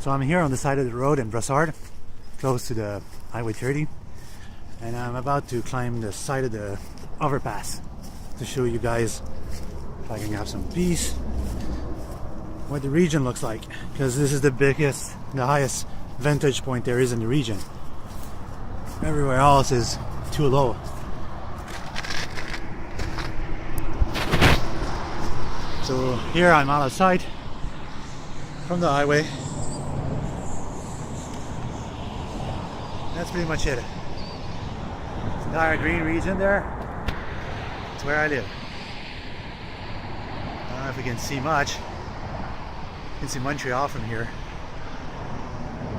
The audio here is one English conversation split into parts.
So I'm here on the side of the road in Brossard, close to the Highway 30, and I'm about to climb the side of the overpass to show you guys, if I can have some peace, what the region looks like, because this is the biggest, the highest vantage point there is in the region. Everywhere else is too low. So here I'm out of sight from the highway. That's pretty much it. Dark green region there. That's where I live. I don't know if you can see much. You can see Montreal from here.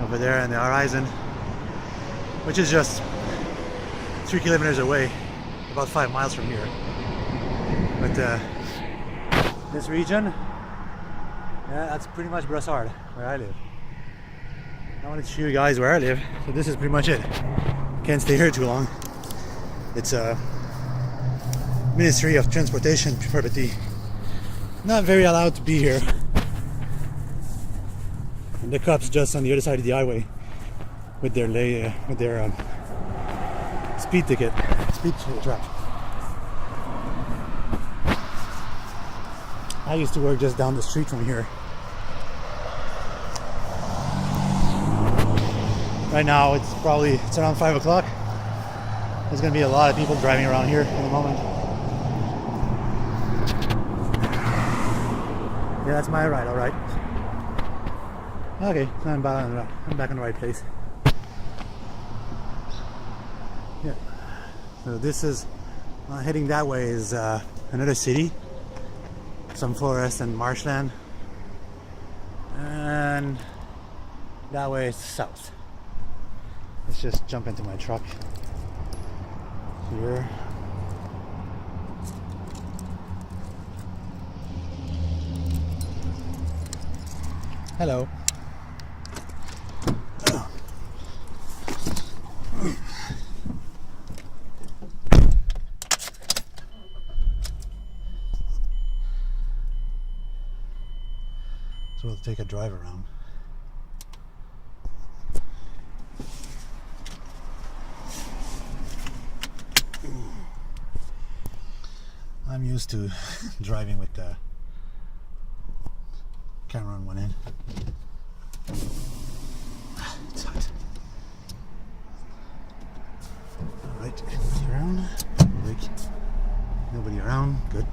Over there on the horizon, which is just 3 kilometers away, about 5 miles from here. But this region, yeah, that's pretty much Brossard, where I live. I wanted to show you guys where I live, so this is pretty much it. Can't stay here too long. It's a Ministry of Transportation property. Not very allowed to be here. And the cops just on the other side of the highway with their speed trap. I used to work just down the street from here. Right now it's around 5 o'clock. There's going to be a lot of people driving around here in a moment. Yeah, that's my ride, alright. Okay, so I'm back on the right place. Yeah. So this is heading that way is another city, some forest and marshland, and that way is south. Let's just jump into my truck here. Hello. So we'll take a drive around. I'm used to driving with the camera on one end. It's hot. Alright, nobody around. Nobody around, good.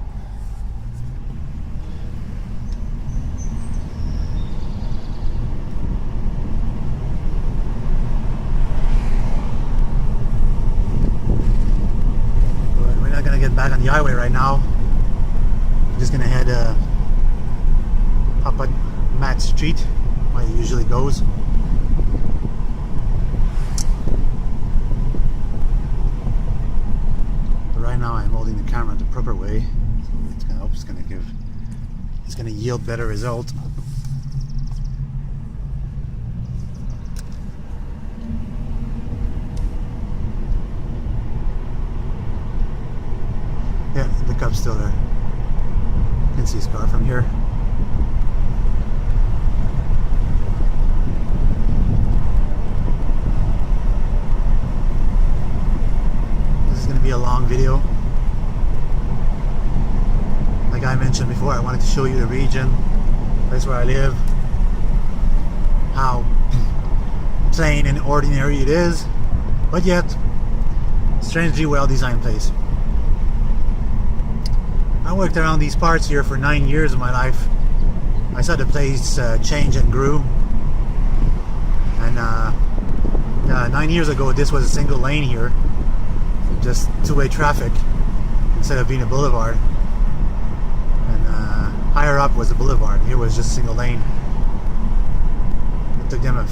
Get back on the highway right now. I'm just gonna head up on Matt Street where he usually goes. But right now I'm holding the camera the proper way, so it's gonna yield better result. Yeah, the cup's still there. You can see his car from here. This is going to be a long video. Like I mentioned before, I wanted to show you the region, the place where I live, how plain and ordinary it is, but yet strangely well designed place. I worked around these parts here for 9 years of my life. I saw the place change and grew. And 9 years ago, this was a single lane here, just two-way traffic instead of being a boulevard. And higher up was a boulevard. Here was just single lane. It took them a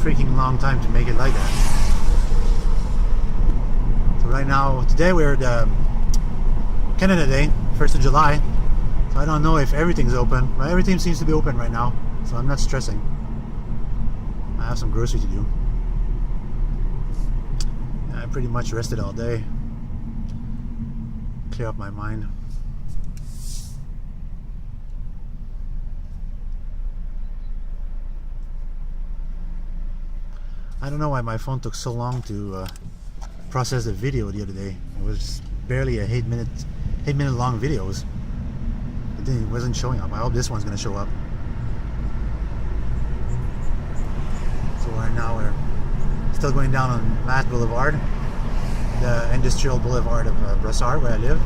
freaking long time to make it like that. So right now, today we're the Canada Day, 1st of July, so I don't know if everything's open, but everything seems to be open right now, so I'm not stressing. I have some grocery to do. I pretty much rested all day, clear up my mind. I don't know why my phone took so long to process the video the other day. It was barely a 8-minute long videos. It wasn't showing up. I hope this one's gonna show up. So right now we're still going down on Mass Boulevard, the industrial boulevard of Brossard, where I live.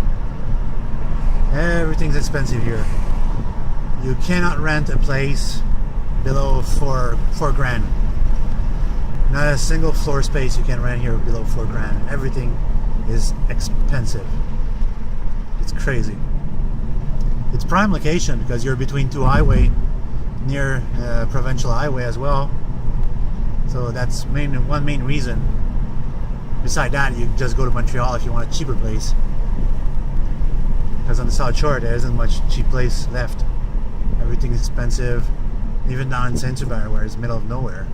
Everything's expensive here. You cannot rent a place below four grand. Not a single floor space you can rent here below 4 grand. Everything is expensive. It's crazy. It's prime location because you're between 2 highway, near provincial highway as well. So that's one main reason. Beside that, you just go to Montreal if you want a cheaper place. Because on the South Shore, there isn't much cheap place left. Everything is expensive. Even down in Saint-Hubert, where it's middle of nowhere.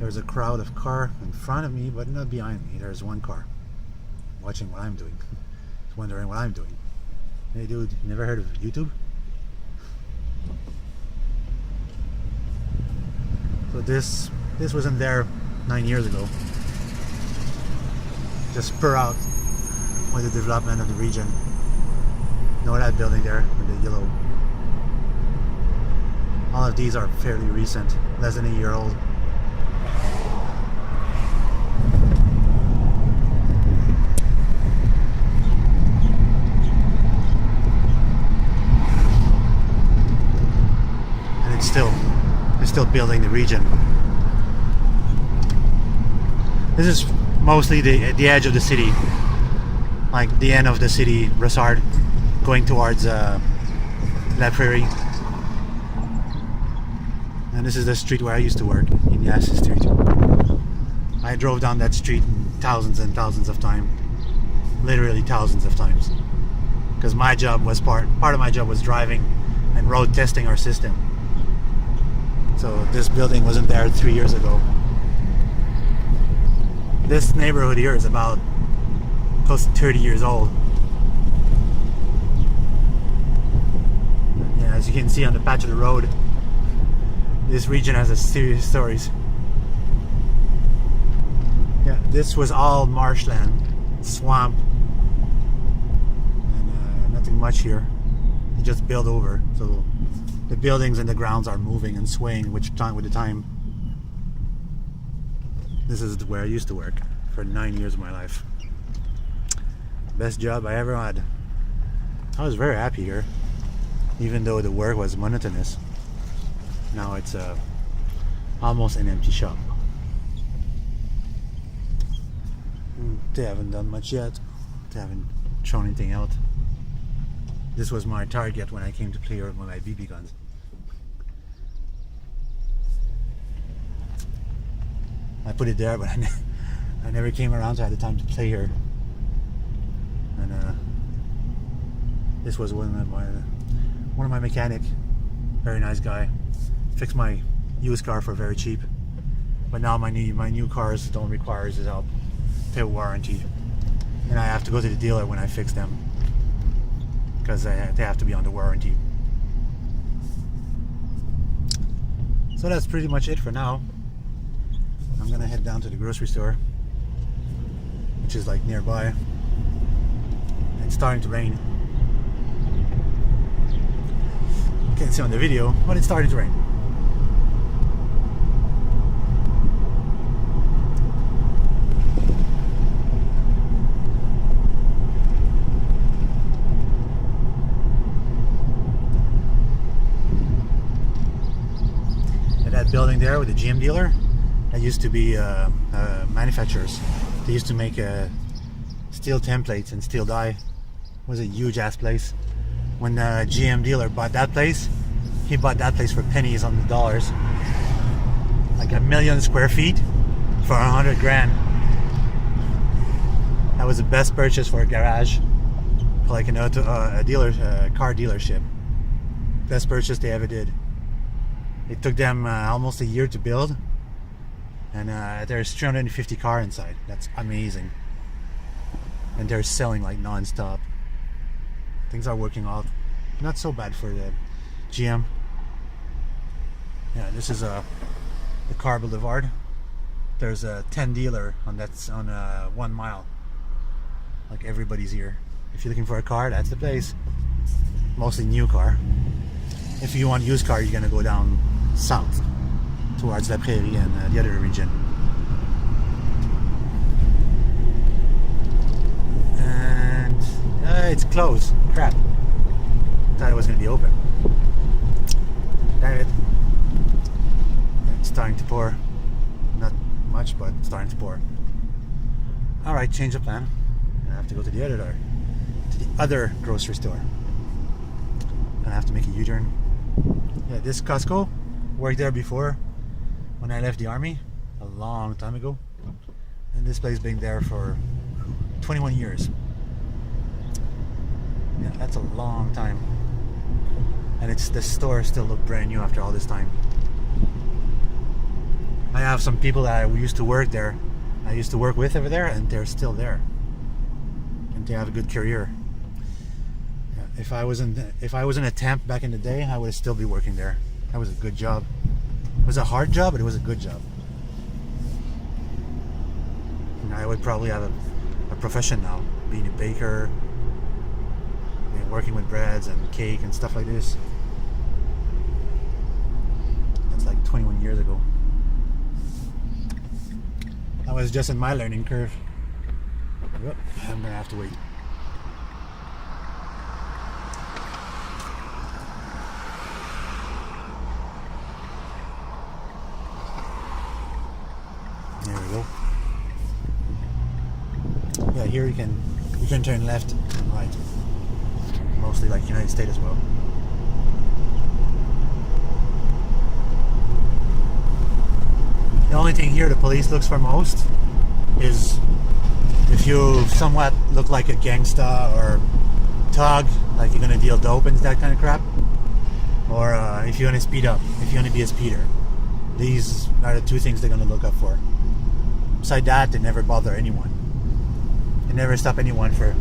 There's a crowd of cars in front of me, but not behind me. There's one car watching what I'm doing. Wondering what I'm doing. Hey dude, you never heard of YouTube? So this wasn't there 9 years ago. Just spur out with the development of the region. You know that building there with the yellow. All of these are fairly recent, less than a year old. They're still building the region. This is mostly the edge of the city, like the end of the city, Brossard, going towards La Prairie. And this is the street where I used to work, in Yass Street. I drove down that street thousands and thousands of times, literally thousands of times, because my job was part of my job was driving and road testing our system. So this building wasn't there 3 years ago. This neighborhood here is about close to 30 years old. Yeah, as you can see on the patch of the road, this region has a series of stories. Yeah, this was all marshland, swamp, and nothing much here. You just build over, so the buildings and the grounds are moving and swaying with the time. This is where I used to work for 9 years of my life. Best job I ever had. I was very happy here, even though the work was monotonous. Now it's almost an empty shop. They haven't done much yet. They haven't thrown anything out. This was my target when I came to play with my BB guns. I put it there, but I never came around, so I had the time to play here. And this was one of my mechanic, very nice guy, fixed my used car for very cheap. But now my new cars don't require his help, pay a warranty, and I have to go to the dealer when I fix them, because they have to be under warranty. So that's pretty much it for now. I'm gonna head down to the grocery store, which is like nearby. It's starting to rain. You can't see on the video, but it's starting to rain. And that building there with the GM dealer, that used to be manufacturers. They used to make steel templates and steel die. It was a huge ass place. When the GM dealer bought that place, he bought that place for pennies on the dollars. Like 1 million square feet for 100 grand. That was the best purchase for a garage, for like car dealership. Best purchase they ever did. It took them almost a year to build. And there's 350 cars inside. That's amazing. And they're selling like non-stop. things are working out not so bad for the GM. Yeah, this is the car boulevard. There's a 10 dealer on 1 mile. Like everybody's here. If you're looking for a car, that's the place. Mostly new car. If you want used car, you're gonna go down south towards La Prairie and the other region. And it's closed. Crap. Thought it was gonna be open. Damn it. It's starting to pour. Not much, but it's starting to pour. Alright, change of plan. I have to go to the other grocery store. I have to make a U-turn. Yeah, this Costco, worked there before when I left the army a long time ago, and this place been there for 21 years. Yeah, that's a long time, and the store still look brand new after all this time. I have some people that I used to work there, I used to work with over there, and they're still there, and they have a good career. If I was in a temp back in the day, I would still be working there. That was a good job. It was a hard job, but it was a good job. And I would probably have a profession now, being a baker, working with breads and cake and stuff like this. That's like 21 years ago. I was just in my learning curve. Yep, I'm gonna have to wait. There we go. Yeah, here you can turn left and right. Mostly like United States as well. The only thing here the police looks for most is if you somewhat look like a gangsta or thug, like you're gonna deal dope and that kind of crap, or if you're gonna speed up, if you're gonna be a speeder. These are the two things they're gonna look up for. Besides that, they never bother anyone. They never stop anyone for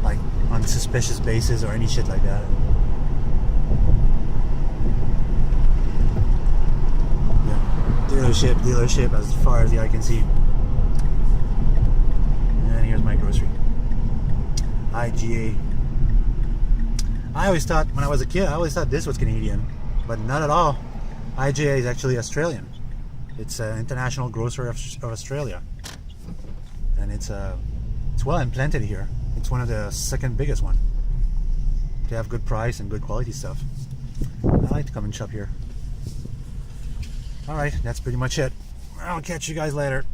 like on suspicious basis or any shit like that. Yeah. Dealership as far as the eye can see. And here's my grocery. IGA. I always thought, when I was a kid, this was Canadian, but not at all. IGA is actually Australian. It's an international grocer of Australia, and it's well implanted here. It's one of the second biggest one. They have good price and good quality stuff. I like to come and shop here. Alright, that's pretty much it. I'll catch you guys later.